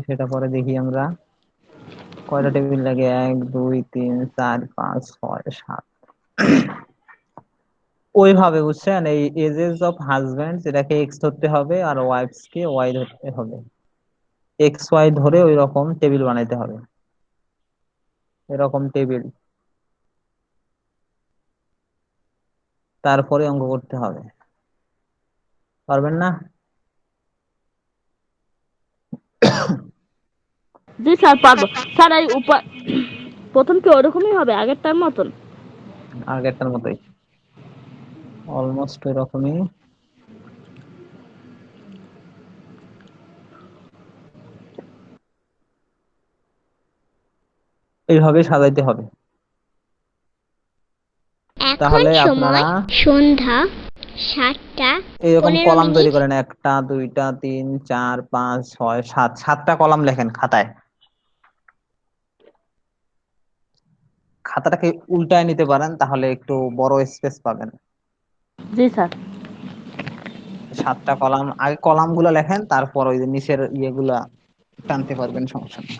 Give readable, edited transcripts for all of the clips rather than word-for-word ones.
সেটা পরে দেখি আমরা কয়টা টেবিল লাগে, 1 2 3 4 5 6 7। ওইভাবে বুঝছেন, এই এজেস অফ হাজবেন্ড এটাকে এক্স ধরতে হবে আর ওয়াইফস কে ওয়াই ধরতে হবে। এক্স ওয়াই ধরে ওই রকম টেবিল বানাইতে হবে, এরকম টেবিল, তারপরে অঙ্ক করতে হবে। পারবেন না? জি স্যার পারবো। স্যার এই প্রথম কি ওরকমই হবে আগেরটার মতন? আগেরটার মতোই, অলমোস্ট ওই রকমই। এইভাবে সাজাইতে হবে। এখন তাহলে আপনারা সময় সন্ধ্যা 7টা এরকম 15 কলাম তৈরি মিনিট। করেন, 1 2 3 4 5 6 7, 7টা কলাম লেখেন খাতায়। খাতাটাকে উল্টায় নিতে পারেন, তাহলে একটু বড় স্পেস পাবেন। জি স্যার। 7টা কলাম, আগে কলাম গুলা লেখেন, তারপর ওই যে নিচের ইয়েগুলা টানতে পারবেন, সমস্যা নেই।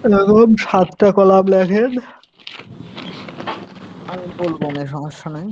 এরকম 7টা কলাম লেখেন, আমি বলবো না, সমস্যা নেই।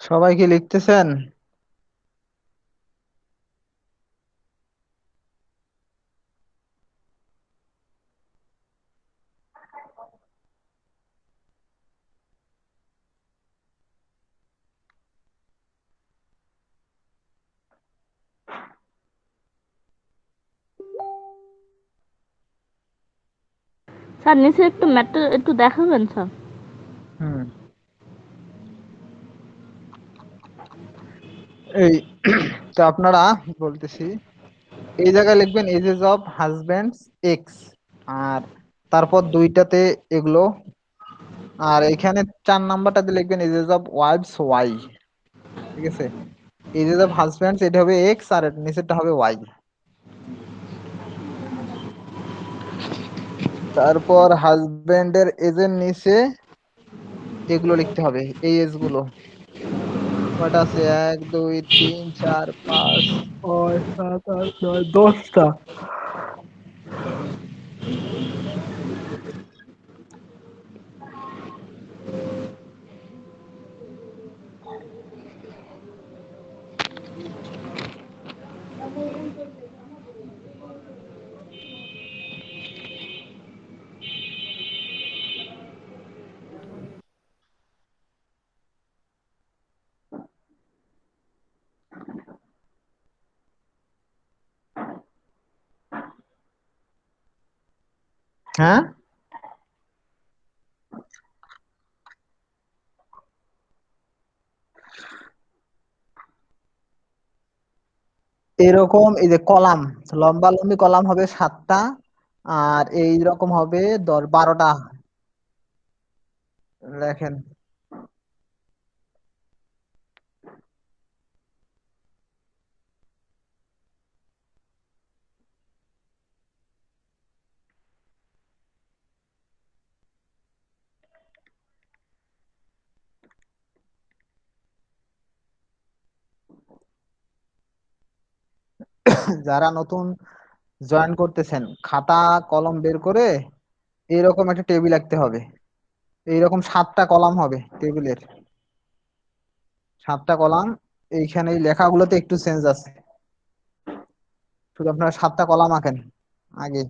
সবাই কি লিখতেছেন? স্যার নিচে একটু ম্যাটটা একটু দেখাবেন স্যার? হুম, এই তো আপনারা, বলতেছি, এই জায়গায় লিখবেন এজেস অফ হাজবেন্ডস এক্স, আর তারপর দুইটাতে এগুলো, আর এখানে 4 নাম্বারটাতে লিখবেন এজেস অফ ওয়াইফস ওয়াই। ঠিক আছে, এজেস অফ হাজবেন্ডস এটা হবে এক্স, আর নিচেরটা হবে ওয়াই। তারপর হাজবেন্ডের এজের নিচে এগুলো লিখতে হবে, এই এজ গুলো কয়টা আছে, 1 2 3 4 5 6 7 8 9 10টা। হ্যাঁ, এরকম এই যে কলাম, লম্বা লম্বি কলাম হবে 7টা, আর এই রকম হবে 12টা লেখেন। যারা নতুন জয়েন করতেছেন, খাতা কলম বের করে এইরকম একটা টেবিল রাখতে হবে। এইরকম 7টা কলাম হবে টেবিলের, 7টা কলাম। এইখানে এই লেখাগুলোতে একটু চেঞ্জ আছে, শুধু আপনারা 7টা কলাম আঁকেন আগে।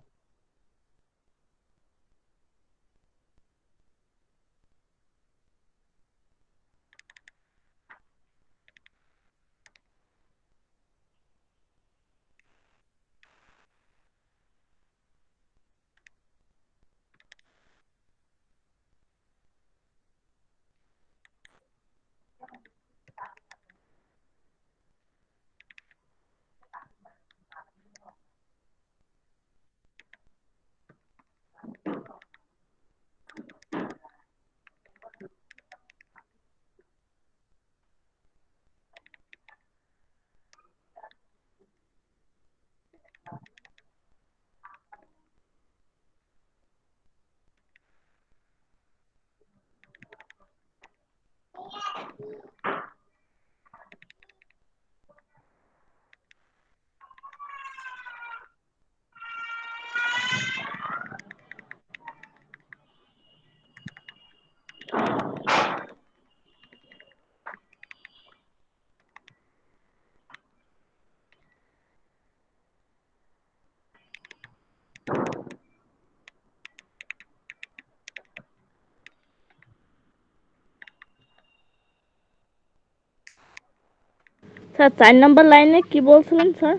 স্যার 4 নাম্বার লাইনে কি বলছিলেন স্যার?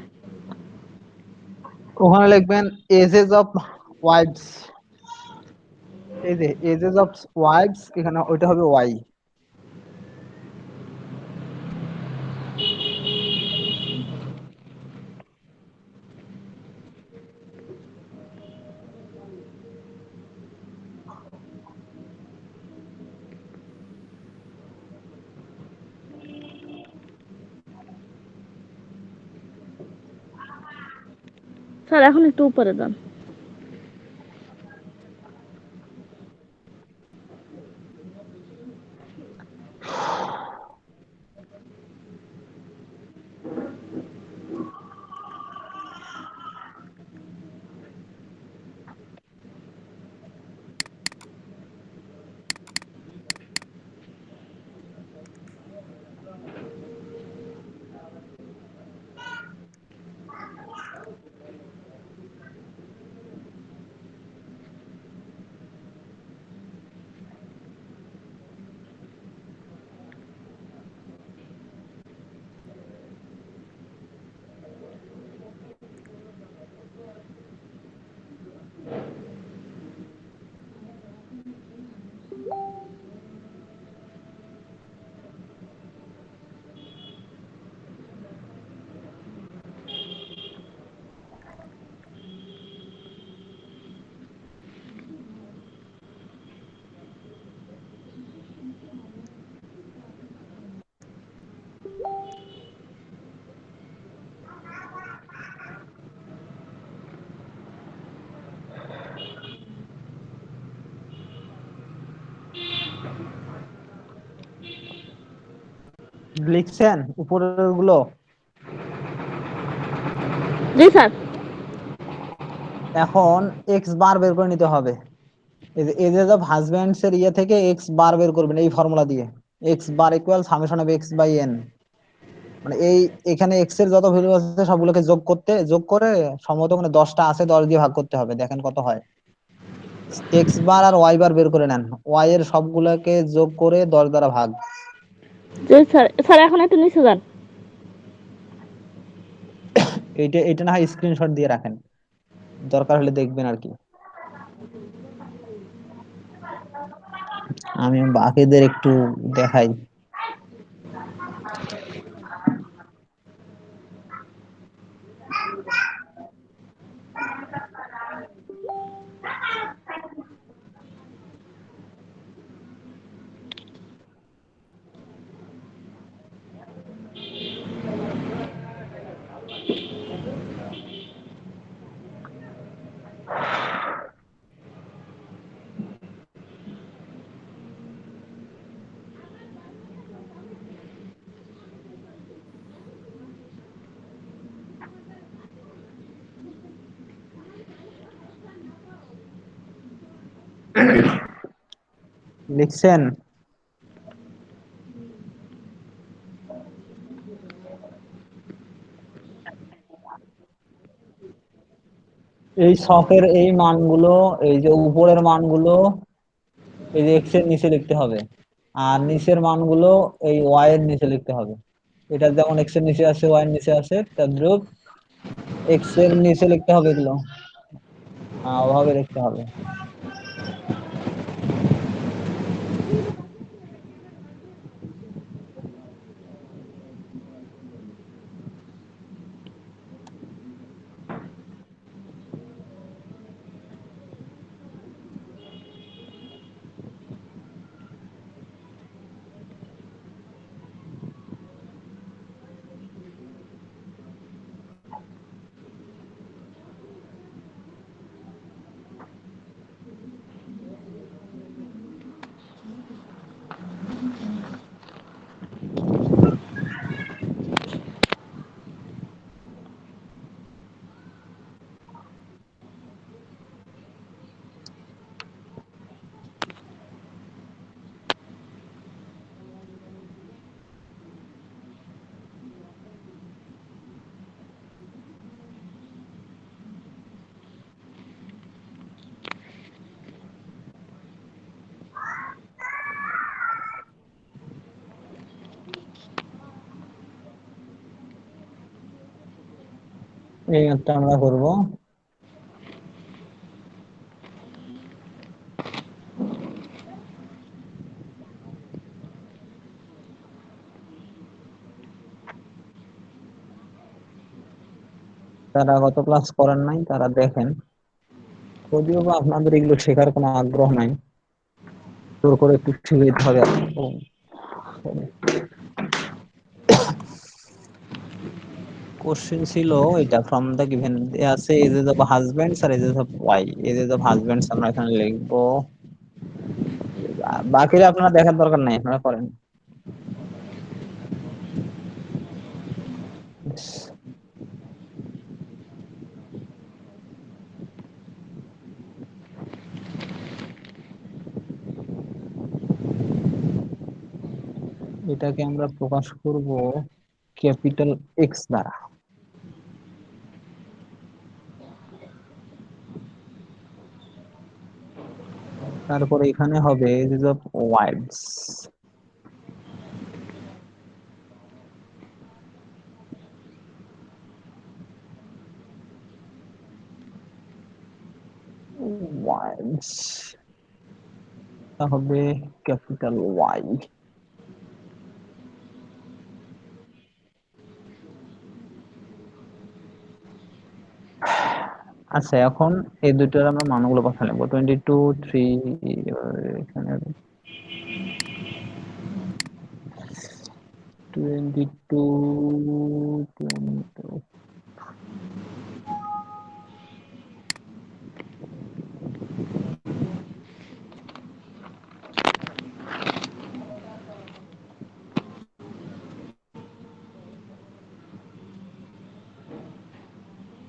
ওখানে লিখবেন এজেস অফ ওয়াইফস। এই যে এজেস অফ ওয়াইফস, এখানে ওইটা হবে ওয়াই। স্যার এখন একটু উপরে যান। লিখছেন উপরের গুলো? জি স্যার। এখন এক্স বার বের করে নিতে হবে। এই যে এজেস অফ হাজবেন্ডস এর ইয়ে থেকে এক্স বার বের করবেন এই ফর্মুলা দিয়ে। X bar equal summation of X by N. মানে এই এখানে এক্স এর যত ভ্যালু আছে সবগুলোকে যোগ করে সম্ভবত মানে 10টা আছে, 10 দিয়ে ভাগ করতে হবে, দেখেন কত হয়। এক্স বার আর ওয়াই বার বের করে নেন, ওয়াই এর সবগুলোকে যোগ করে 10 দ্বারা ভাগ। জি স্যার। স্যার এখন একটু নিচে যান। এইটা না হয় স্ক্রিনশট দিয়ে রাখেন, দরকার হলে দেখবেন আর কি। আমি বাকিদের একটু দেখাই। লিখছেন? এই ছকের এই মানগুলো, এই যে উপরের মানগুলো এই যে এক্স এর নিচে লিখতে হবে, আর নিচের মানগুলো এই ওয়াই এর নিচে লিখতে হবে। এটা যেমন এক্স এর নিচে আছে, ওয়াই এর নিচে আছে, তদ্রুপ এক্স এর নিচে লিখতে হবে এগুলো। ওভাবে লিখতে হবে। এই ম্যাথটা আমরা করব। যারা গত ক্লাস করেন নাই তারা দেখেন, যদিও বা আপনাদের এগুলো শেখার কোনো আগ্রহ নাই, জোর করে একটু শিখে দিতে হবে। কোশ্চেন ছিল এটা, ফ্রম দ্য গিভেন আছে এজেস অফ হাজবেন্ডস আর ages of Y. Ages of husbands আমরা এখানে লিখবো, বাকিরা আপনারা দেখার দরকার নাই, আপনারা করেন। এটাকে আমরা প্রকাশ করব ক্যাপিটাল এক্স দ্বারা। তারপরে এখানে হবে এজেস অফ ওয়াইফস, ওয়াইফস হবে ক্যাপিটাল ওয়াই। আচ্ছা, এখন এই দুটোর আমরা মানগুলো কথা নেবো। 22 3, এখানে 22 22।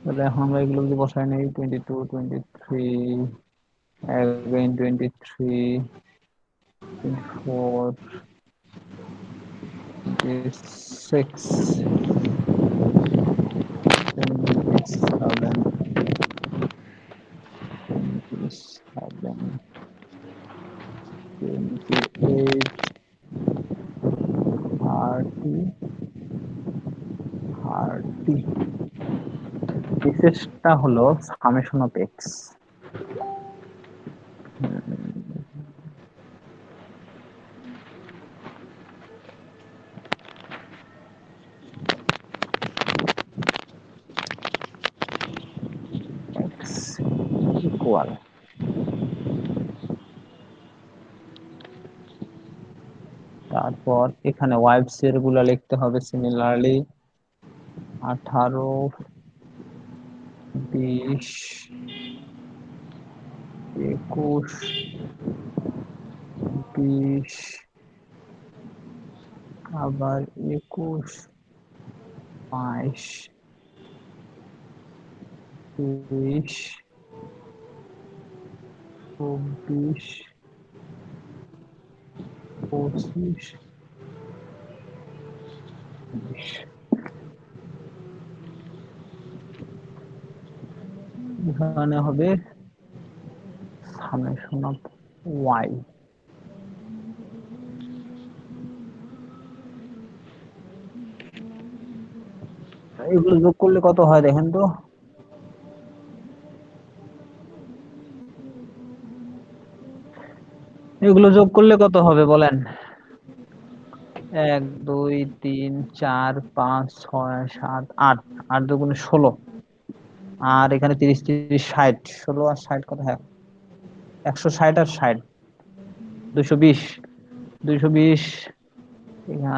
তাহলে এখন আমরা এগুলো যদি বসাই নেই, 22 23, again 23 24 26 27 27 28 30 30। বিশেষটা হলো summation of x. X equal, তারপর এখানে ওয়াইফস এর গুলা লিখতে হবে সিমিলারলি 18 20 21 20, আবার 21 22 23 24 25 26। এখানে হবে সামেশন অফ ওয়াই। এগুলো যোগ করলে কত হয় দেখেন তো। এগুলো যোগ করলে কত হবে বলেন? 1 2 3 4 5 6 7 8, 8 দুগুণে 16, আর এখানে 30 30 60, 16 আর 60 কত হয়? 160 আর 60 220, 220।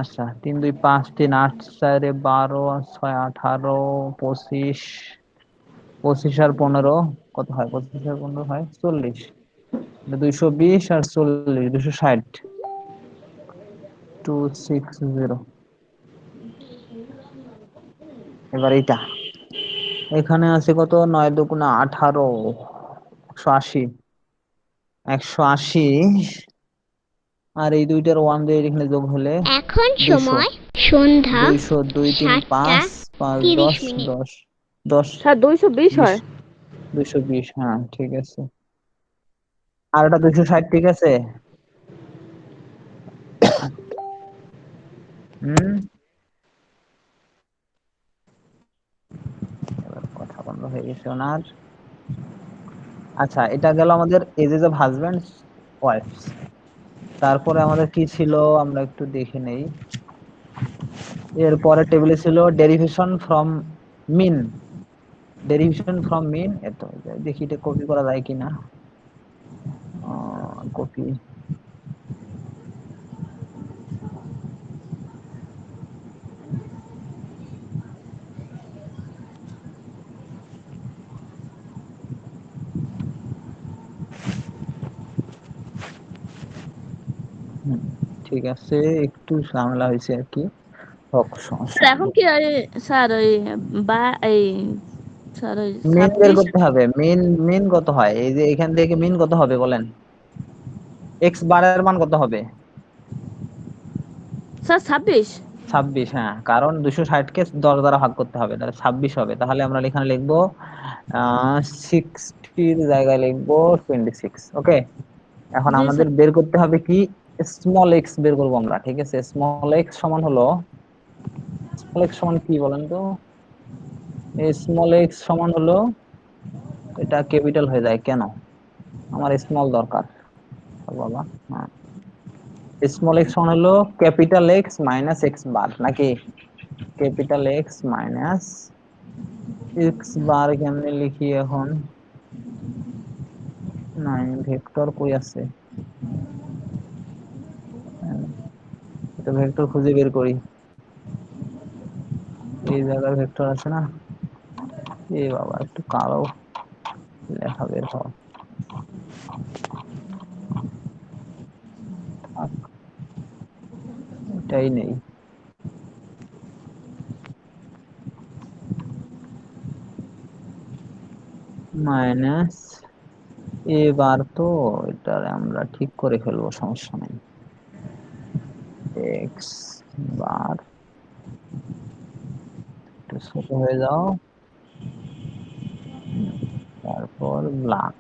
আচ্ছা, 3 2 5 3 8 4 12 6 18 25, 25 আর 15 কত হয়? 25 আর 15 হয় 40। 220 আর 40 260, 260। এবার এটা এখানে আছে কত? 9 দুগুণে 18, 180, 180। আর এই দুইটার ওয়ান দিয়ে এখানে যোগ হলে এখন 200, সময় সন্ধ্যা 200 2 3 7টা 5 5 30 10 মিনিট। 10 10 স্যার 220 20, হয়। 220। হ্যাঁ ঠিক আছে। আর এটা 260 ঠিক আছে। হুম, নাম্বার হয়ে গেছে ওনার। আচ্ছা, এটা গেল আমাদের এজেস অফ হাজবেন্ডস ওয়াইফস। তারপরে আমাদের কি ছিল আমরা একটু দেখে নেই। এরপরে টেবিলে ছিল derivation from mean. Derivation from mean, এত দেখি এটা কপি করা যায় কিনা। কপি, ঠিক আছে, একটু ঝামেলা হয়েছে আর কি, হোক সমস্যা স্যার নেই। এখন কি ওই স্যার ওই বা এই স্যার ওই মিন বের 26 করতে হবে। মিন, মিন কত হয়? এই যে এখান থেকে মিন কত হবে বলেন? এক্স বারের মান কত হবে? স্যার 26। 26, হ্যাঁ, কারণ 260 কে 10 দ্বারা ভাগ করতে হবে, তাহলে 26 হবে। তাহলে আমরা এখানে লিখবো 60 জায়গায় লিখবো 26। ওকে, এখন জি আমাদের স্যার। বের করতে হবে কি, স্মল এক্স বের করবো আমরা। ঠিক আছে, স্মল এক্স সমান হলো, স্মল এক্স সমান কি বলেন তো? স্মল এক্স সমান হলো, এটা ক্যাপিটাল হয়ে যায় কেন? আমার স্মল দরকার। ও বাবা, হ্যাঁ, স্মল এক্স সমান হলো capital x minus x bar, নাকি? Capital x minus x bar কেমনে লিখি এখন? নাই, ভেক্টর কই আছে? এটা ভেক্টর খুঁজে বের করি। এই জায়গার ভেক্টর আছে না? এ বাবা, একটু কালো লেখা বের হয়। থাক, এটাই নেই। মাইনাস এবার তো এটা আমরা ঠিক করে ফেলবো, সমস্যা নেই। এক্স বার, একটু ছোট হয়ে যাও। তারপর লাখ,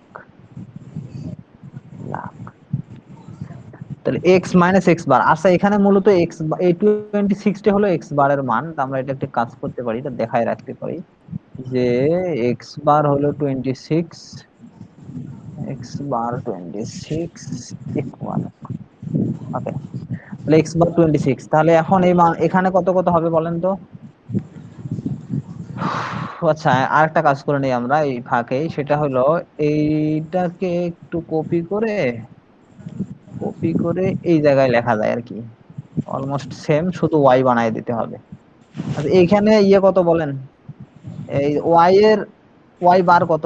লাখ, তাহলে এক্স মাইনাস এক্স বার। আচ্ছা, এখানে মূলত এক্স, এই 26টা হলো এক্স বারের মান। তা আমরা এটা একটা কাজ করতে পারি, এটা দেখায় রাখতে পারি যে এক্স বার হলো 26, এক্স বার 26 ইকুয়াল, ওকে, তাহলে এক্স বার 26। তাহলে এখন এই মান এখানে কত কত হবে বলেন তো? আচ্ছা, আরেকটা কাজ করে নিই আমরা এই ফাঁকে, সেটা হলো এইটাকে একটু কপি করে, কপি করে এই জায়গায় লেখা যায় আর কি, অলমোস্ট সেম, শুধু ওয়াই বানায় দিতে হবে। আচ্ছা, এইখানে ইয়ে কত বলেন? এই ওয়াই এর ওয়াই বার কত?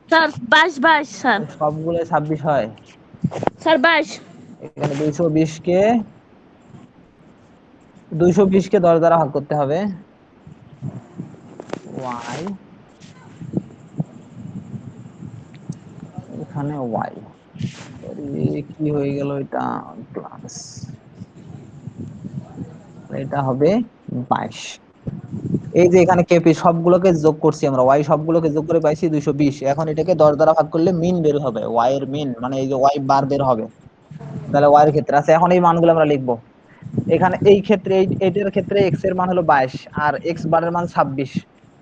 Sir 22 sir. সবগুলো 26 হয়। স্যার 22। এখানে 220 কে 10 দ্বারা ভাগ করতে হবে। ওয়াই, এখানে ওয়াই, কি হয়ে গেল এটা, প্লাস, এটা হবে 22। এই যে এখানে কেপি সবগুলোকে যোগ করছি আমরা, ওয়াই সবগুলোকে যোগ করে পাইছি 220। এখন এটাকে 10 দ্বারা ভাগ করলে মিন বের হবে, ওয়াই এর মিন মানে এই যে ওয়াই বার বের হবে। তাহলে ওয়াই এর ক্ষেত্রে আছে, এখন এই মানগুলো আমরা লিখবো। এখানে এই ক্ষেত্রে এইটার ক্ষেত্রে এক্স এর মান হলো 22 আর এক্স বারের মান 26।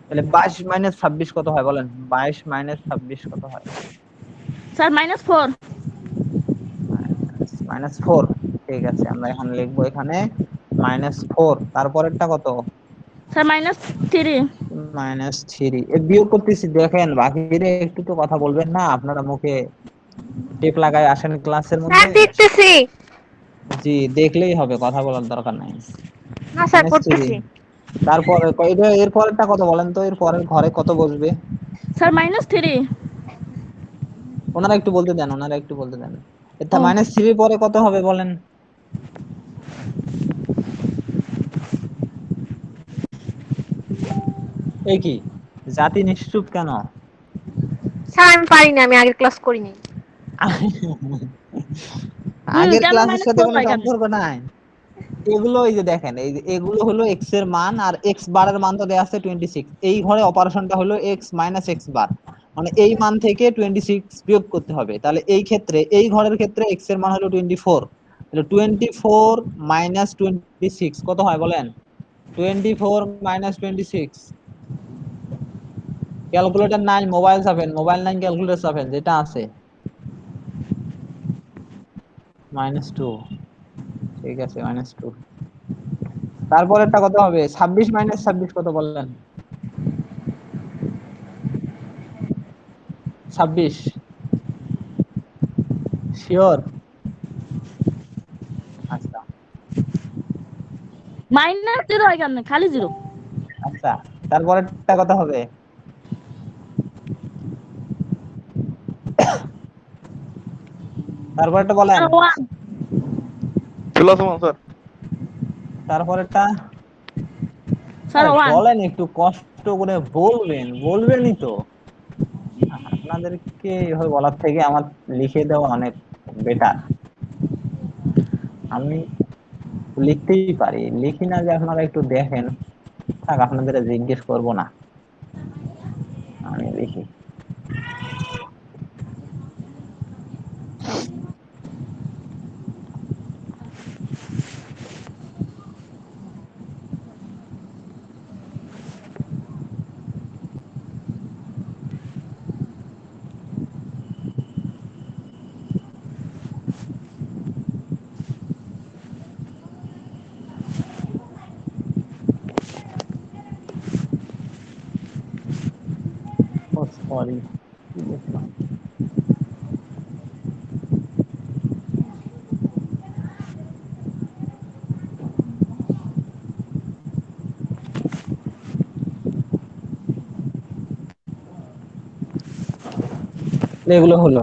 তাহলে 22 মাইনাস 26 কত হয় বলেন? 22 মাইনাস 26 কত হয়? স্যার -4। -4। ঠিক আছে, আমরা এখানে লিখবো এখানে -4। তারপরেরটা কত? স্যার -3। -3। বিয়োগ করতেছি, দেখেন বাকিরে একটু তো কথা বলবেন না, আপনারা মুখে টেপ লাগায় আসেন ক্লাসের স্যার মধ্যে। দেখতেছি। জি, দেখলেই হবে, কথা বলার দরকার নাই। না স্যার -3, করতেছি। তারপরে এর পরেরটা কত বলেন তো? এর পরের ঘরে কত বসবে? স্যার -3। ওনারা একটু বলতে দেন, ওনারা একটু বলতে দেন। এটা ও -3 পরে কত হবে বলেন? এই কি জাতি নিশ্চুপ কেন? স্যার আমি পারি না, আমি আগের ক্লাস করিনি। আগের কেন ক্লাসের সাথে -4 কোনো হয় কেন? সম্পর্ক নাই। এগুলো এই যে দেখেন, এই যে এগুলো হলো এক্স এর মান, আর এক্স বারের মান তো দেয়া আছে 26। এই ঘরে অপারেশনটা হলো এক্স মাইনাস এক্স বার, মানে এই মান থেকে 26 বিয়োগ করতে হবে। তাহলে এই ক্ষেত্রে, এই ঘরের ক্ষেত্রে এক্স এর মান হলো 24। তাহলে 24 মাইনাস 26 কত হয় বলেন? 24 মাইনাস 26। ক্যালকুলেটর নাই, মোবাইল চাপেন, মোবাইল নাই ক্যালকুলেটর চাপেন, যেটা আছে। -2। ঠিক আছে, -2। তারপরেরটা কত হবে? 26 মাইনাস 26 কত বললেন? 26। শিওর? আচ্ছা -0 হয় কেন, খালি 0। আচ্ছা, তারপরেরটা কত হবে? তারপরেরটা বলেন। স্যার 1। +1 স্যার। তারপরেরটা স্যার 1। বলেন, একটু কষ্ট করে বলবেন, বলবেনই তো। আপনাদেরকে এভাবে বলার থেকে আমার লিখে দেওয়া অনেক বেটার। আমি লিখতেই পারি, লিখি না যে আপনারা একটু দেখেন। থাক, আপনাদের জিজ্ঞেস করব না, আমি লিখি। ও সরি, কি লিখলাম? এগুলো হলো।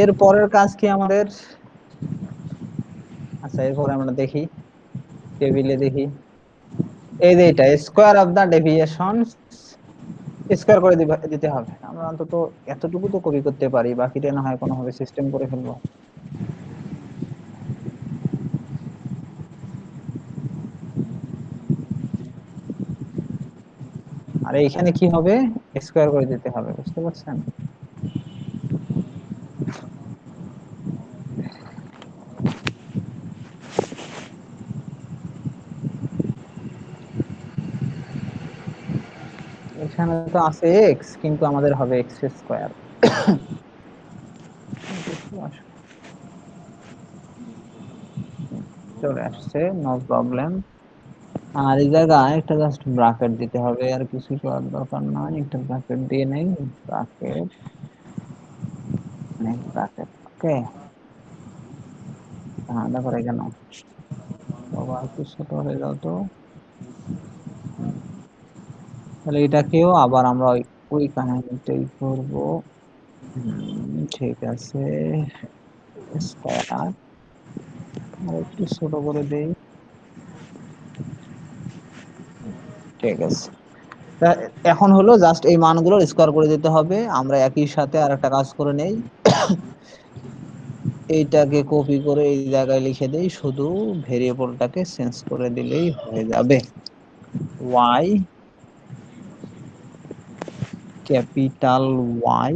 এর পরের কাজ কি আমাদের? আচ্ছা, এরপরে আমরা দেখি, টেবিলে দেখি। এই যে এটা square of the deviation square করে দিতে হবে। আমরা অন্তত এতটুকু তো কপি করতে পারি, বাকিটা না হয় কোনোভাবে সিস্টেম করে ফেলবো। আর এইখানে কি হবে? স্কোয়ার করে দিতে হবে, বুঝতে পারছেন? এখানে তো আছে এক্স, কিন্তু আমাদের হবে এক্স স্কোয়ার। চলে আসছে, নো প্রবলেম। আর এই জায়গায় একটা জাস্ট ব্র্যাকেট দিতে হবে, আর কিছু করার দরকার নাই। একটা ব্র্যাকেট দিয়ে নেই, ব্র্যাকেট, ব্র্যাকেট। ওকে, হ্যাঁ দেখো কেন বাবা, একটু ছোট হয়ে যাও তো। তাহলে এটাকেও আবার আমরা ওই ওই কাহিনীটাই করবো। ঠিক আছে, স্কয়ার আর একটু ছোট করে দেই। ঠিক আছে, তা এখন হলো জাস্ট এই মানগুলো স্কোয়ার করে দিতে হবে। আমরা একই সাথে আর একটা কাজ করে নেই, এইটাকে কপি করে এই জায়গায় লিখে দেই, শুধু ভেরিয়েবলটাকে চেঞ্জ করে দিলেই হয়ে যাবে। Y, capital Y,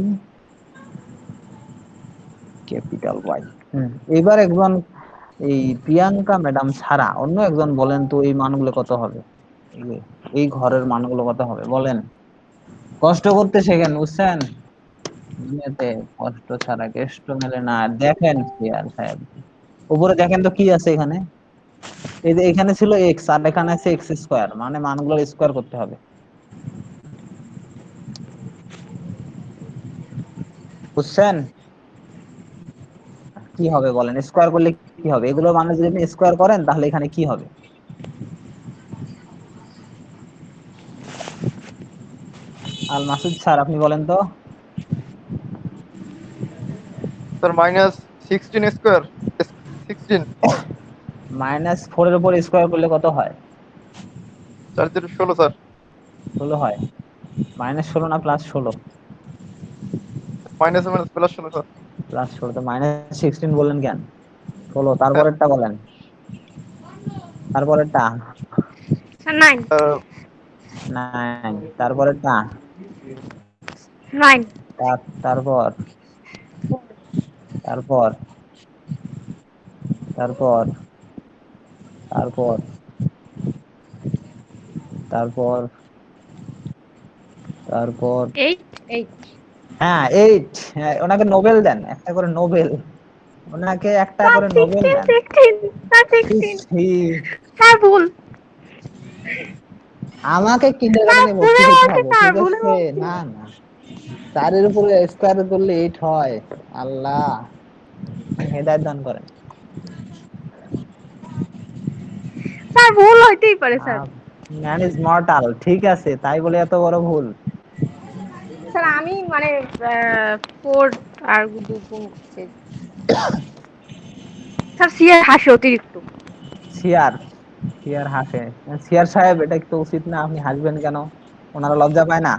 capital Y. এবার একজন, এই প্রিয়াঙ্কা ম্যাডাম ছাড়া অন্য একজন বলেন তো এই মানগুলো কত হবে? এই ঘরের মানগুলো কত হবে বলেন? কষ্ট করতে শেখেন, বুঝছেন? দুনিয়াতে কষ্ট ছাড়া কেষ্ট মেলে না। দেখেন সিয়ার সাহেব, উপরে দেখেন তো কি আছে এখানে। এই যে এখানে ছিল এক্স, আর এখানে আছে এক্স স্কোয়ার, মানে মানগুলো স্কোয়ার করতে হবে, বুঝছেন? কি হবে বলেন, স্কোয়ার করলে কি হবে? এগুলো মানে যদি আপনি স্কোয়ার করেন তাহলে এখানে কি হবে? আল মাসুদ স্যার, আপনি বলেন তো। Sir -16 square, 16। -4 এর উপর স্কোয়ার করলে কত হয়? 4 × 16 স্যার। 16 হয়। -16 না +16? Minus minus +16 sir. +16, তো -16 বললেন কেন? 16। স্যার তারপরেরটা বলেন, তারপরেরটা। স্যার 9। 9। তারপরেরটা। 9। তারপর, তারপর, তারপর, তারপর, তারপর তারপর 8 হ্যাঁ 8, ওনাকে নোবেল দেন, একটা করে নোবেল, ওনাকে একটা স্যার করে নোবেল 16 দেন। 16 স্যার ছি, 16 ছি। স্যার ভুল আমাকে স্যার কিন্ডারগার্টেনে ভর্তি ভুলে হতে বলছি হবে, স্যার ঠিক ভুলে আছে? বলছি না না, 4-এর উপরে স্কয়ার করলে 8 হয়। আল্লাহ হেদায়েত দান করেন। স্যার ভুল হইতেই পারে স্যার ম্যান ইজ মর্টাল, ঠিক আছে, তাই বলে এত বড় ভুল? স্যার আমি মানে 4 আর 2 গুণ করছি স্যার সিয়ার হাসি অতিরিক্ত সিয়ার, সিয়ার হাসে। সিয়ার সাহেব, এটা তো উচিত না, আপনি হাসবেন কেন? ওনারা লজ্জা পায় না?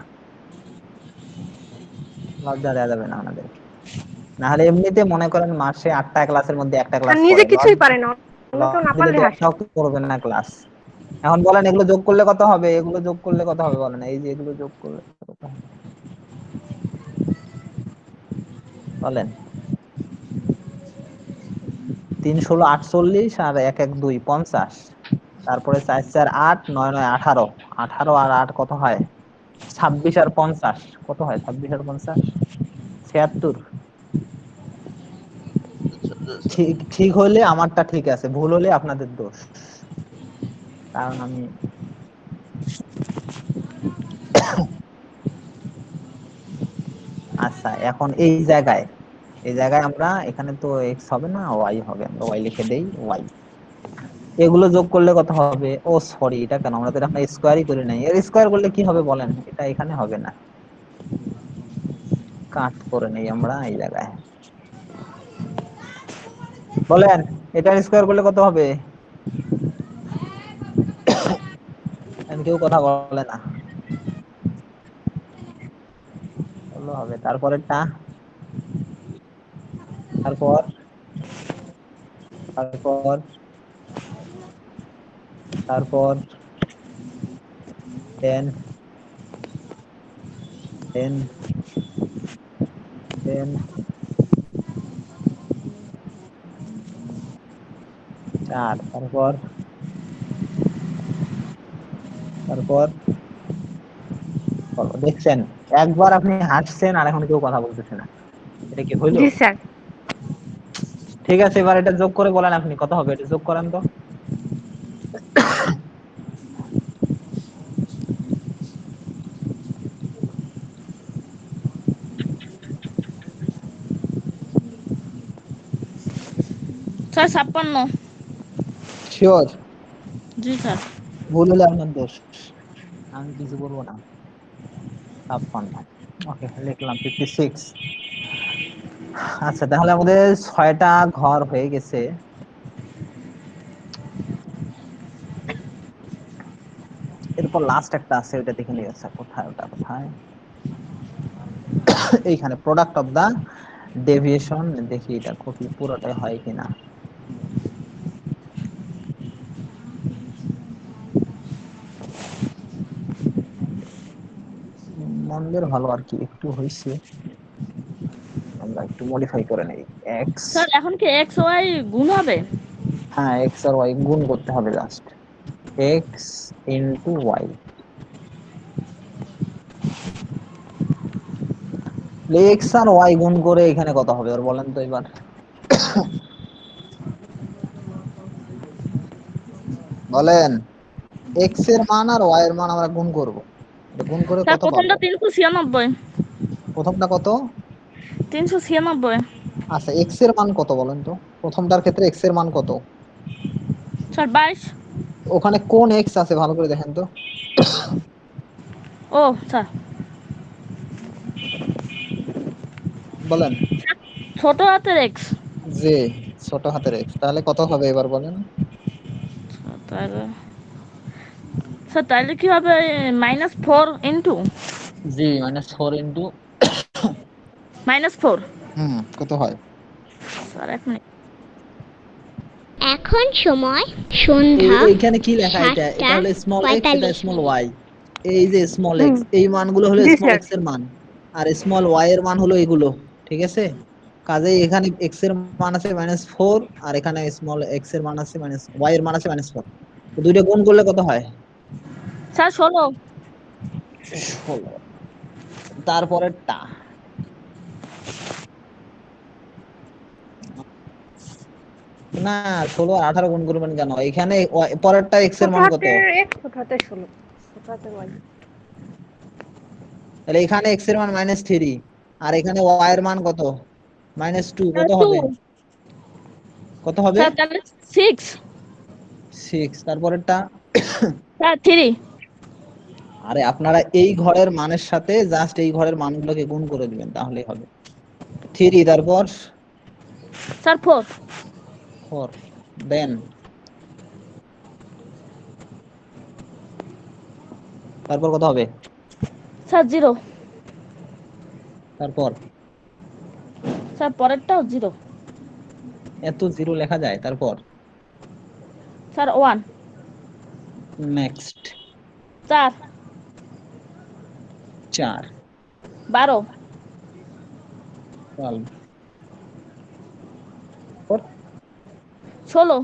লজ্জা দেওয়া যাবে না ওনাদেরকে। না হলে এমনিতে মনে করেন মাসে 8টা ক্লাসের মধ্যে একটা স্যার ক্লাস নিজে করে, কিছুই পারে না অন্য কেউ না লজ্জা দিলে পারলে তো হাসে একটাও করবেন না ক্লাস। এখন বলেন এগুলো যোগ করলে কত হবে, এগুলো যোগ করলে কত হবে বলেন, এই যে এগুলো যোগ করলে কত হবে বলেন? 3-16 48 আর 1-1-2 50, তারপরে 4-4 8 9-9 18, 18 আর 8 কত হয়? 26 আর 50 কত হয়? 26 আর 50 76। ঠিক ঠিক হলে আমারটা ঠিক আছে, ভুল হলে আপনাদের দোষ, কারণ আমি আচ্ছা এখন এই জায়গায় আমরা এখানে তো এক্স হবে না, ওয়াই হবে, আমরা ওয়াই লিখে দেই, ওয়াই। এগুলো যোগ করলে কত হবে? ও সরি, এটা কেন, আমরা তো এটা স্কোয়ারই করি নাই, এর স্কোয়ার করলে কি হবে বলেন? এটা এখানে হবে না, কাট করে নেই আমরা এই জায়গায়, বলেন এটা স্কোয়ার করলে কত হবে? কেউ কথা বলে না, বললে হবে। তারপরেরটা, তারপর তারপর তারপর 10 10 10 4, তারপর তারপর বলো, দেখছেন? একবার আপনি হাসছেন আর এখন কেউ কথা বলতেছে না, এটা কি হইলো? জি স্যার ঠিক আছে, এবার এটা যোগ করে বলেন আপনি কত হবে, এটা যোগ করেন তো। স্যার 56। শিওর? জি স্যার। ভুল হলে আপনার দোষ। আমি কিছু বলবো না। 56, ওকে লিখলাম 56। আচ্ছা তাহলে আমাদের 6টা ঘর হয়ে গেছে। এরপর লাস্ট একটা আছে, ওটা দেখে নিয়ে গেছে, কোথায় ওটা, কোথায়? এইখানে প্রোডাক্ট অফ দা ডেভিয়েশন, দেখি এটা কপি পুরোটাই হয় কিনা। মন্দের ভালো আর কি, একটু হয়েছে, আমরা একটু মডিফাই করে নেই। এক্স, স্যার এখন কি এক্স ওয়াই গুণ হবে? হ্যাঁ এক্স আর ওয়াই গুণ করতে হবে, just X into Y. X আর ওয়াই গুণ করে এখানে কত হবে আর বলেন তো এবার? বলেন, এক্স এর মান আর ওয়াই এর মান আমরা গুণ করব, এটা গুণ করে স্যার কত পাবো? প্রথমটা 396। প্রথমটা কত? 396। আচ্ছা এক্স এর মান কত বলেন তো, প্রথমটার ক্ষেত্রে এক্স এর মান কত? স্যার 22। ওখানে কোন এক্স আছে ভালো করে দেখেন তো। ও স্যার বলেন। ছোট হাতের এক্স। যে ছোট হাতের এক্স, তাহলে কত হবে এবার বলেন? তাহলে স্যার তাহলে কি হবে? -4 ইন্টু জি -4 ইন্টু, -4। কত হয়? স্যার এক মিনিট। এখন সময় সন্ধ্যা এইখানে কি লেখা, এটা 7টা এটা হলো স্মল এক্স, এটা 45 স্মল মিনিট। ওয়াই। এই যে স্মল এক্স, এই মানগুলো হলো জি স্মল স্যার এক্স এর মান, আর স্মল ওয়াই এর মান হলো এগুলো, ঠিক আছে? কাজেই এখানে এক্স এর মান আছে -4, আর এখানে স্মল এক্স এর মান আছে ওয়াই এর মান আছে -4, তো দুইটা গুণ করলে কত হয়? স্যার 16। 16 তারপরেরটা না, 16 আর 18 গুণ করবেন কেন? এখানে পরেরটা x এর ছোট মান কত? হাতের এক, ছোট হাতের 16, ছোট হাতের ওয়াই। তাহলে এখানে x এর মান -3 আর এখানে y এর মান কত? -2। স্যার কত 2। হবে? কত হবে? স্যার তাহলে 6। 6। তারপরেরটা স্যার 3। আরে আপনারা এই ঘরের মানের সাথে জাস্ট এই ঘরের মানগুলোকে গুণ করে দিবেন তাহলেই হবে। 3 তারপর স্যার 4। 4 দেন তারপর কত হবে? স্যার 0। তারপর স্যার পরেরটাও 0। এত জিরো লেখা যায়? তারপর স্যার 1। নেক্সট 4। 4 12। 12 তারপর 16।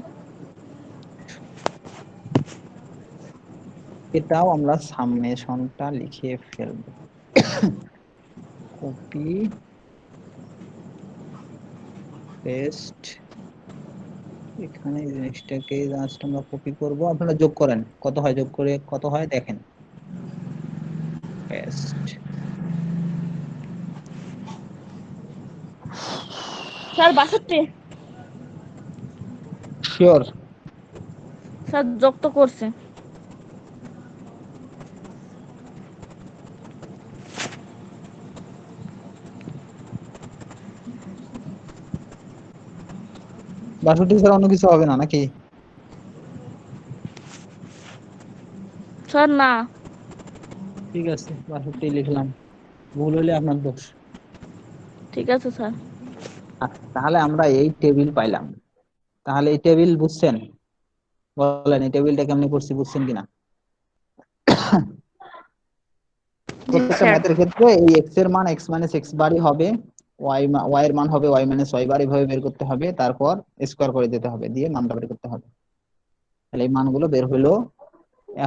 এটাও আমরা সামনেশনটা লিখে ফেলবো। কপি পেস্ট, এখানে এই জিনিসটাকে জাস্ট আমরা কপি করব, আপনারা যোগ করেন কত হয়, যোগ করে কত হয় দেখেন। Paste sir 62। শিওর? স্যার যোগ তো করছে। বাষট্টি ছাড়া অন্য কিছু হবে না নাকি? স্যার না। ঠিক আছে, 62 লিখলাম, ভুল হলে আপনার দোষ। ঠিক আছে স্যার। আচ্ছা, তাহলে আমরা এই টেবিল পাইলাম। তাহলে এই টেবিল বুঝছেন? বলেন এই টেবিলটা কেমনে করছি, বুঝছেন কিনা? জি প্রত্যেকটা স্যার। ম্যাথের ক্ষেত্রে এই x এর মান x - x বারই হবে, y এর মান হবে y - y বার, এভাবে বের করতে হবে, তারপর স্কয়ার করে দিতে হবে, দিয়ে মানটা বের করতে হবে। তাহলে এই মানগুলো বের হলো।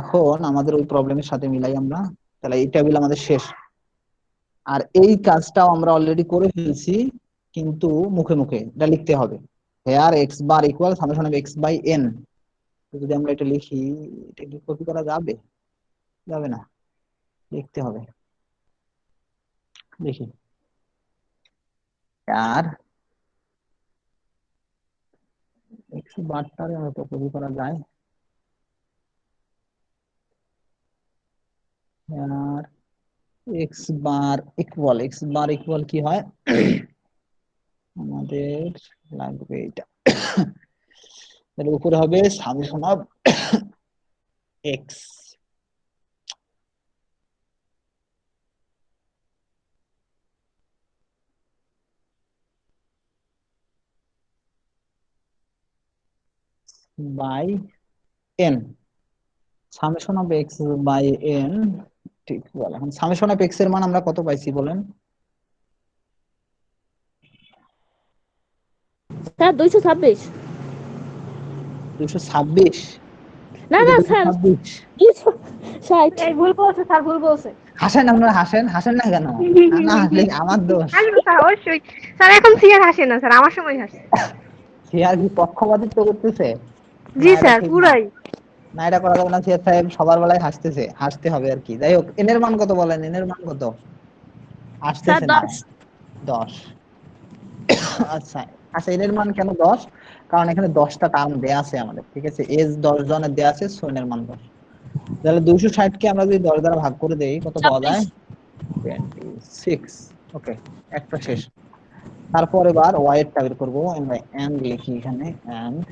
এখন আমাদের ওই প্রবলেমের সাথে মিলাই আমরা, তাহলে এই টেবিল আমাদের শেষ। আর এই কাজটাও আমরা অলরেডি করে ফেলছি, কিন্তু মুখে মুখে এটা লিখতে হবে। Here x bar equal summation of x by n। যদি আমরা এটা লিখি, এটা কি কপি করা যাবে? যাবে না, লিখতে হবে। দেখি আর x বারটারে হয়তো কপি করা যায়। আর x বার ইকুয়াল কি হয়? আমাদের লাগবে এটা। তাহলে উপরে হবে summation of x by n, summation of x by n। ঠিক বলে, এখন সামেশন অফ x এর মান আমরা কত পাইছি বলেন? স্যার 226। 226? না এটা না স্যার 226? 260। এই ভুল বলছে স্যার, ভুল বলছে। হাসেন আপনারা, হাসেন, হাসেন না কেন? না হাসলে আমার দোষ। আসলে স্যার অবশ্যই স্যার, এখন সিয়ার হাসে না স্যার, আমার সময় হাসে। সে আর কি পক্ষপাতিত্ব করতেছে? না জি এটা স্যার, ঠিক না, পুরাই। না এটা করা যাবে না। সিয়াদ সাহেব সবার বেলায় হাসতেছে, হাসতে হবে আর কি। যাই হোক, এন এর মান কত বলেন, এন এর মান কত? স্যার আসতেছে না। 10। 10। আচ্ছা আচ্ছা, এন এর মান কেন 10? কারণ এখানে 10টা টার্ম দেয়া আছে আমাদের, ঠিক আছে, এজ 10 জনের দেয়া আছে, সো এন এর মান 10। তাহলে 260 কে আমরা যদি 10 দ্বারা ভাগ করে দেই, কত পাওয়া 26। যায়? 26। ওকে, একটা শেষ। তারপর এবার y এর টা বের করবো, আমরা এন্ড লিখি এখানে, এন্ড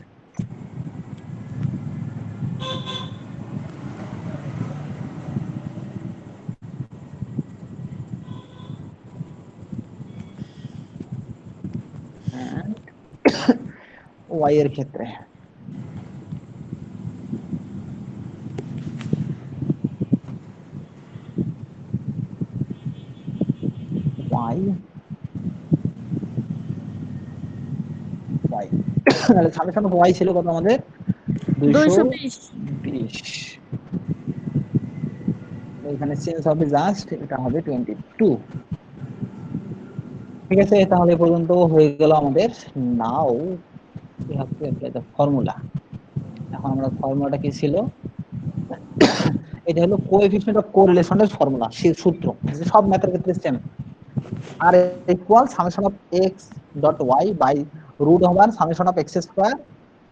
y এর ক্ষেত্রে y তাহলে সামেশন অফ y ছিল কত আমাদের? 220। 220। এখানে চেঞ্জ হবে জাস্ট, এটা হবে 22। ঠিক আছে, তাহলে এ পর্যন্ত হয়ে গেল আমাদের। নাও we have to apply the formula। এখন আমরা ফর্মুলাটা কি ছিল, এটা হলো কোএফিসিয়েন্ট অফ কোরিলেশনের ফর্মুলা, সেই সূত্র যে সব ম্যাথের ক্ষেত্রে same. R equal summation of X dot Y by root over summation of X square,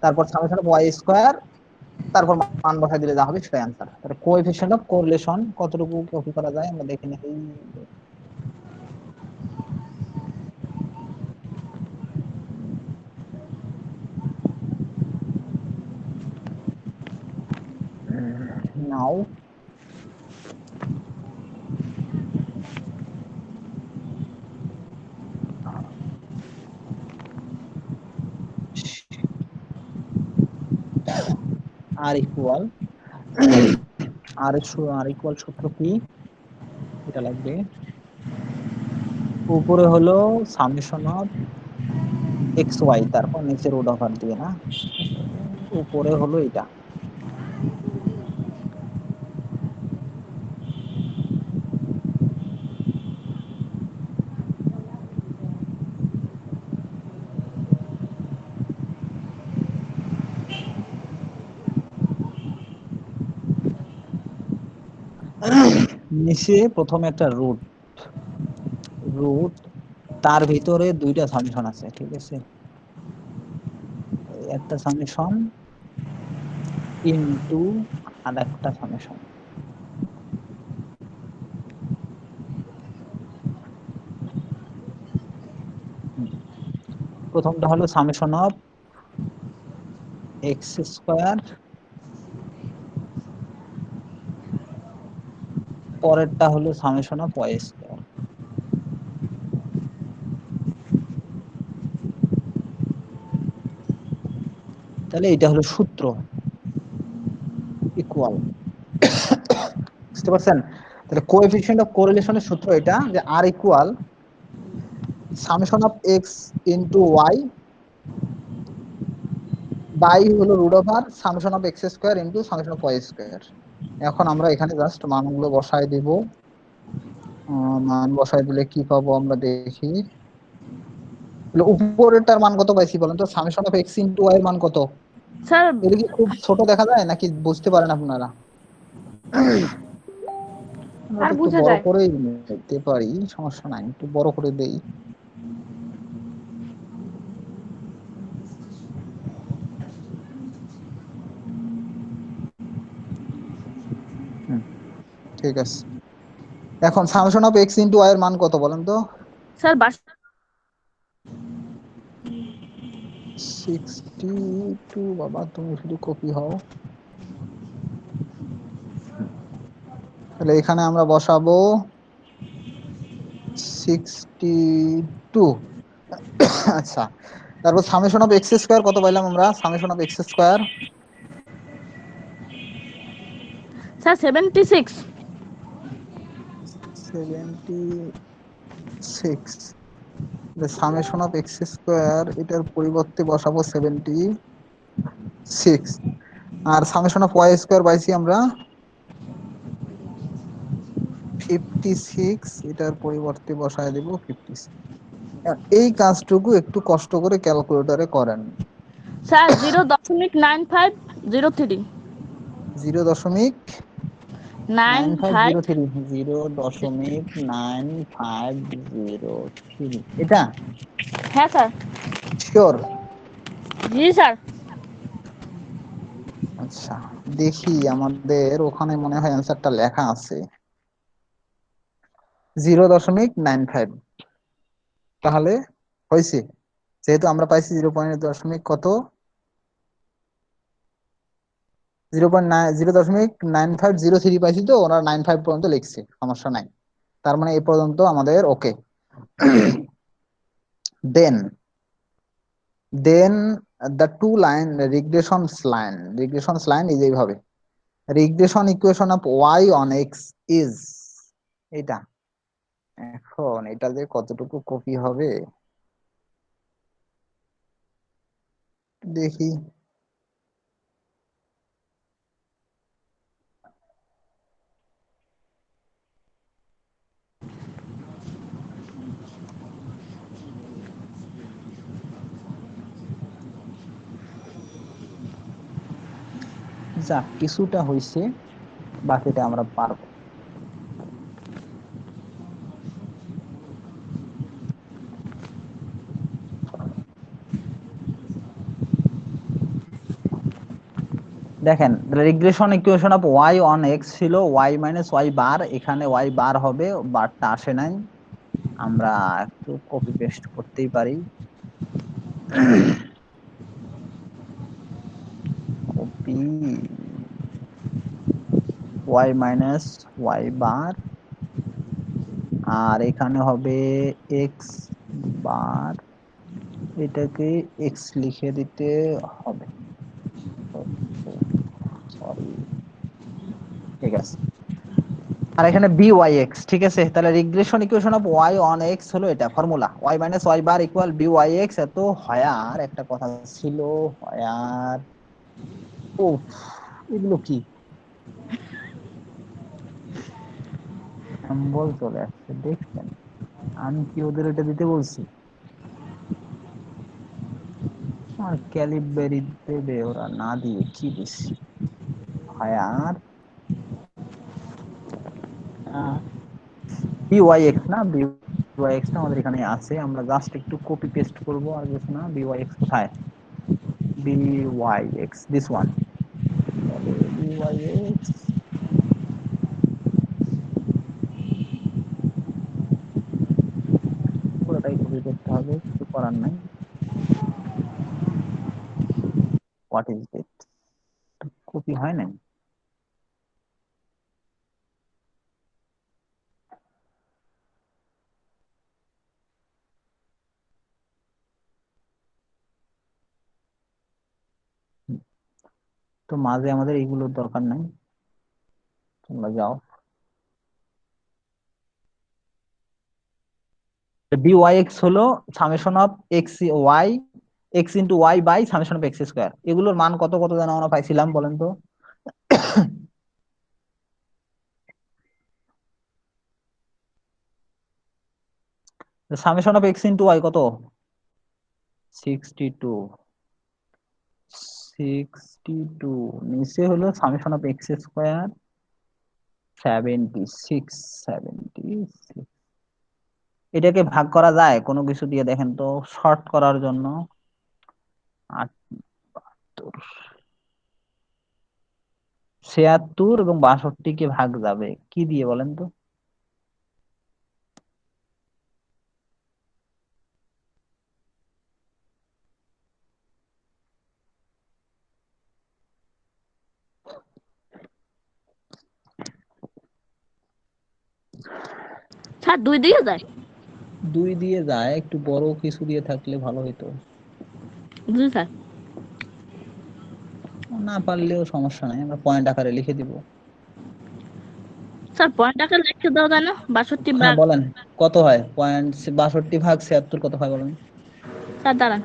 তারপর সামেশন অফ ওয়াই স্কয়ার, তারপর মান বসাই দিলে যা হবে সেটাই অ্যান্সার। তাহলে কোএফিসিয়েন্ট অফ কোরিলেশন কতটুকু কপি করা যায় আমরা দেখে নেই। নাও আর ইকুয়াল আর ইকুয়াল সূত্র কি, এটা লাগবে। উপরে হলো সামেশন অফ এক্স ওয়াই, তারপর নিচে রুট ওভার দিয়ে, না উপরে হলো এটা। নিচে প্রথমে একটা রুট, রুট তার ভিতরে দুইটা সামেশন আছে, ঠিক আছে, একটা সামেশন ইনটু আর একটা সামেশন। প্রথমটা হলো সামেশন অফ এক্স স্কয়ার, পরেরটা হলো সামেশন অফ ওয়াই স্কয়ার। তাহলে এটা হলো সূত্র, ইকুয়াল, বুঝতে পারছেন? তাহলে কোএফিসিয়েন্ট অফ কোরিলেশনের সূত্র এটা, যে R equal summation of X into Y by হলো root over summation of X square into summation of Y square. এখন আমরা এখানে জাস্ট মানগুলো বসায় দিব। মান বসায় দিলে কি পাবো আমরা দেখি। উপরেরটার মান কত পাইছি বলেন তো, summation of X into Y এর মান কত? স্যার এটা কি খুব ছোট দেখা যায় নাকি বুঝতে পারেন আপনারা? আমরা আর তো একটু বুঝে বড় যায়। করেই নিতে পারি, সমস্যা নাই, একটু বড় করে দেই। ঠিক আছে, এখন summation of X into Y এর মান কত বলেন তো? স্যার 62। বাবা তুমি শুধু কপি হও। তাহলে এখানে আমরা বসাবো 62। আচ্ছা, তারপর সামেশন অফ এক্স স্কয়ার কত পাইলাম আমরা? Summation of X square sir 76। 76। Summation of X square এটার পরিবর্তে বসাবো 76, আর সামেশন অফ ওয়াই স্কয়ার পাইছি আমরা 56, এটার পরিবর্তে বসায় দেব 56। এই কাজটুকু একটু কষ্ট করে ক্যালকুলেটরে করেন। স্যার 0.9503। 0.9503, 0.9503, এটা হ্যাঁ স্যার। শিওর? জি স্যার। আচ্ছা, দেখি আমাদের ওখানে মনে হয় অ্যান্সারটা লেখা আছে 0.95। তাহলে হয়েছে, যেহেতু আমরা পাইছি 0. কত, 0.0.9503 পাইছি, তো ওরা 95 পর্যন্ত লিখছে, সমস্যা নাই। তার মানে এই পর্যন্ত আমাদের okay. Then then the two line regression line is এইভাবে, regression equation of Y on X is এটা। এখন এটা যে কতটুকু কপি হবে দেখি। যাক কিছুটা হইছে, বাকিটা আমরা পারবো। দেখেন regression equation of Y on X ছিল ওয়াই মাইনাস ওয়াই বার, এখানে ওয়াই বার হবে, বারটা আসে নাই, আমরা একটু কপি পেস্ট করতেই পারি। কপি ওয়াই মাইনাস ওয়াই বার, আর এখানে হবে এক্স বার, এটাকে এক্স লিখে দিতে হবে, সরি, ঠিক আছে। আর এখানে বি ওয়াই এক্স, ঠিক আছে। তাহলে regression equation of Y on X হলো এটা formula, Y minus Y bar equal B Y X. এত হয়ার একটা কথা ছিল, হয়ার, ও এগুলো কি বল চলে আসছে দেখছেন, আমি কি ওদের এটা দিতে বলছি? আর ক্যালিব্রেরি দেবে ওরা, না দিয়ে কি দিছি, হয়ার বি ওয়াই এক্স না, বি ওয়াই এক্স টা আমাদের এখানে আছে, আমরা জাস্ট একটু কপি পেস্ট করবো আর কিছু না। বি ওয়াই এক্স কোথায়, B Y X this one, তাহলে বি ওয়াই এক্স পুরোটাই কপি করতে হবে, কিছু করার নাই। হোয়াট ইজ ইট, কপি হয় নাই। তো মাঝে আমাদের এইগুলোর দরকার নাই, তোমরা যাও। বি ওয়াই এক্স হলো summation of X Y, X into Y by summation of X square. এগুলোর মান কত কত যেন আমরা পাইছিলাম বলেন তো? Summation of X into Y কত, 62, 62 নিচে হলো সামেশন অফ এক্স স্কোয়ার 76, 76। এটাকে ভাগ করা যায় কোনো কিছু দিয়ে দেখেন তো, শর্ট করার জন্য। 78, 76 এবং 62 কে ভাগ যাবে কি দিয়ে বলেন তো? স্যার 2 দিয়ে যায়। 2 দিয়ে যায়, একটু বড় কিছু দিয়ে থাকলে ভালো হতো। জি স্যার। না পারলেও সমস্যা নাই, আমরা পয়েন্ট আকারে লিখে দিব। স্যার পয়েন্টটাকে লিখে দাও তাই না, 62 হ্যাঁ ভাগ। বলেন কত হয়, পয়েন্ট 62 ভাগ 76 কত হয় বলেন? স্যার দাঁড়ান,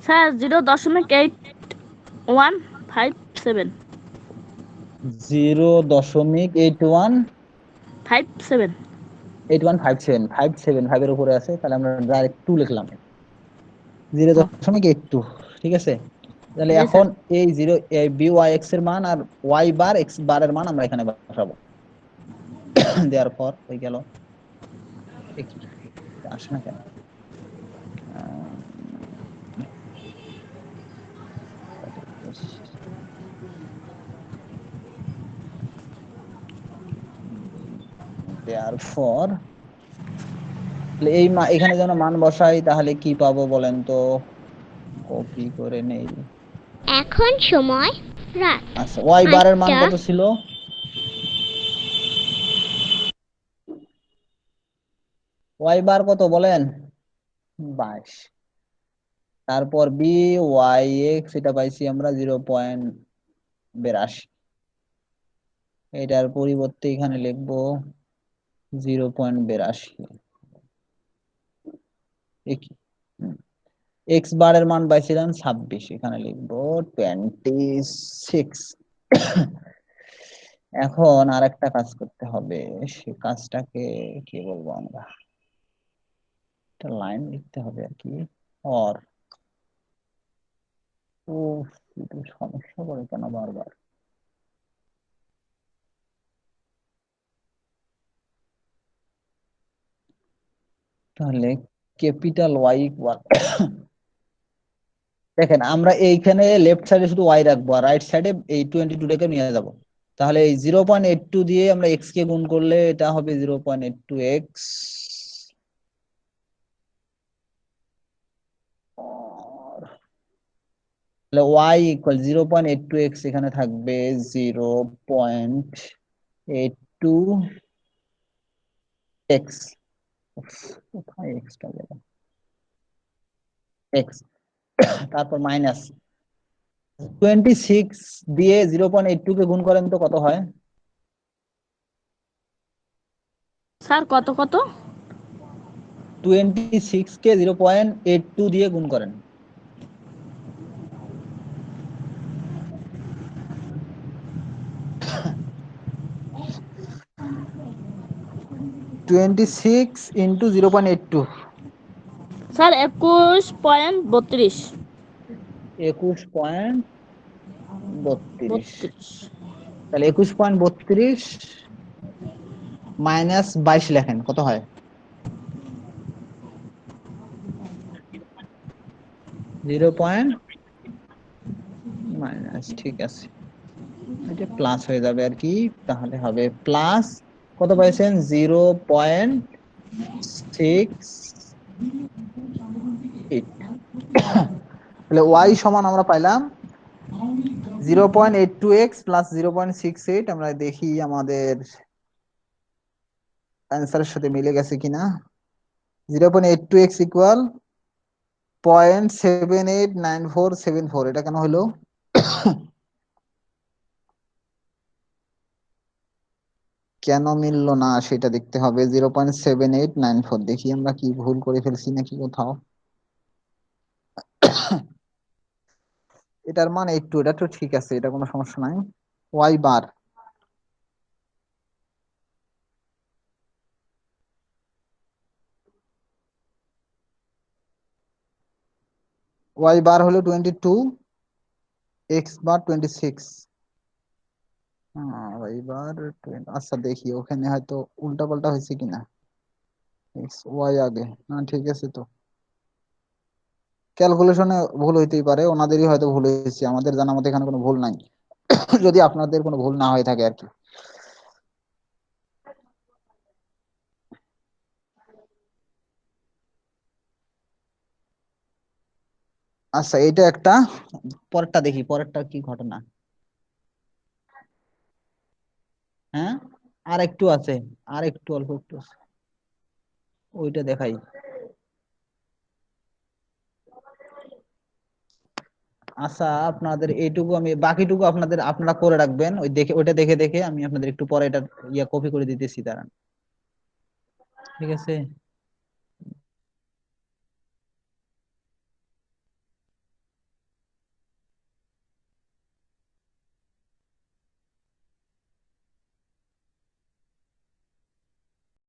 স্যার 0.8157 0.81 57 8157, 575 এর উপরে আছে, তাহলে আমরা ডাইরেক্ট 2 লিখলাম, 0.82, ঠিক আছে। তাহলে জি এখন স্যার। এই জিরো বি ওয়াই এক্স এর মান আর ওয়াই বার এক্স বারের মান আমরা এখানে বসাবো, দেওয়ার পর হয়ে গেল। দেখি আসে না কেন, দেওয়ার পর এই এখানে যেন মান বসাই, তাহলে কি পাবো বলেন তো, কপি করে নেই। এখন সময় রাত আচ্ছা ওয়াই বারের মান 8টা। কত ছিল, ওয়াই বার কত বলেন, 22। তারপর বি ওয়াই এক্স এটা পাইছি আমরা 0.82, এটার পরিবর্তে এখানে লিখবো 0.82। এক্স বারের মান পাইছিলাম 26, এখানে লিখবো 26। এখন আরেকটা কাজ করতে হবে, সে কাজটাকে কি বলবো আমরা, একটা লাইন লিখতে হবে আর কি। অর ও, একটু সমস্যা করে কেন বারবার। তাহলে ক্যাপিটাল ওয়াই ইকুয়াল, দেখেন আমরা এইখানে লেফট সাইডে শুধু ওয়াই রাখবো আর রাইট সাইডে এই 22টাকে নিয়ে যাব। তাহলে এই 0.82 দিয়ে আমরা এক্স কে গুণ করলে এটা হবে 0.82 এক্স, তাহলে ওয়াই ইকুয়াল 0.82 এক্স, এখানে থাকবে 0.82 এক্স। কোথায় এক্সটা গেল, এক্স, তারপর মাইনাস 26 দিয়ে 0.82 কে গুণ করেন তো কত হয়? স্যার কত কত? 26 কে 0.82 দিয়ে গুণ করেন। Twenty-six into 0.82, sir 21.32। 21.32, তাহলে 21.32 মাইনাস 22 লেখেন, কত হয়? 0. মাইনাস, ঠিক আছে, এটা প্লাস হয়ে যাবে আর কি। তাহলে হবে প্লাস, কত পাইছেন? 0.68। তাহলে ওয়াই সমান আমরা পাইলাম 0.82x প্লাস 0.68। আমরা দেখি আমাদের অ্যান্সারের সাথে মিলে গেছে কিনা। 0.82x equal 0.789474। এটা কেন হলো? কেন মিললো না সেটা দেখতে হবে। 0.7894, দেখি আমরা কি ভুল করে ফেলছি নাকি কোথাও। এটার মান 82, এটা তো ঠিক আছে, এটা কোনো সমস্যা নাই। ওয়াই বার, ওয়াই বার হলো 22, এক্স বার 26। ওয়াই বার, আচ্ছা দেখি ওখানে হয়তো উল্টা পাল্টা হয়েছে কিনা। এক্স ওয়াই আগে, হ্যাঁ ঠিক আছে। তো ক্যালকুলেশনে ভুল হইতেই পারে, ওনাদেরই হয়তো ভুল হয়েছে, আমাদের জানা মতে এখানে কোনো ভুল নাই। যদি আপনাদের কোনো ভুল না হয়ে থাকে আর কি। আচ্ছা এটা একটা, পরেরটা দেখি, পরেরটা কি ঘটনা। হ্যাঁ, আর একটু আছে, আর একটু অল্প একটু আছে, ওইটা দেখাই। আচ্ছা আপনাদের এইটুকু, আমি বাকিটুকু আপনারা করে রাখবেন, ওই দেখে, ওইটা দেখে দেখে আমি আপনাদের একটু পরে এটা কপি করে দিতেছি, দাঁড়ান, ঠিক আছে।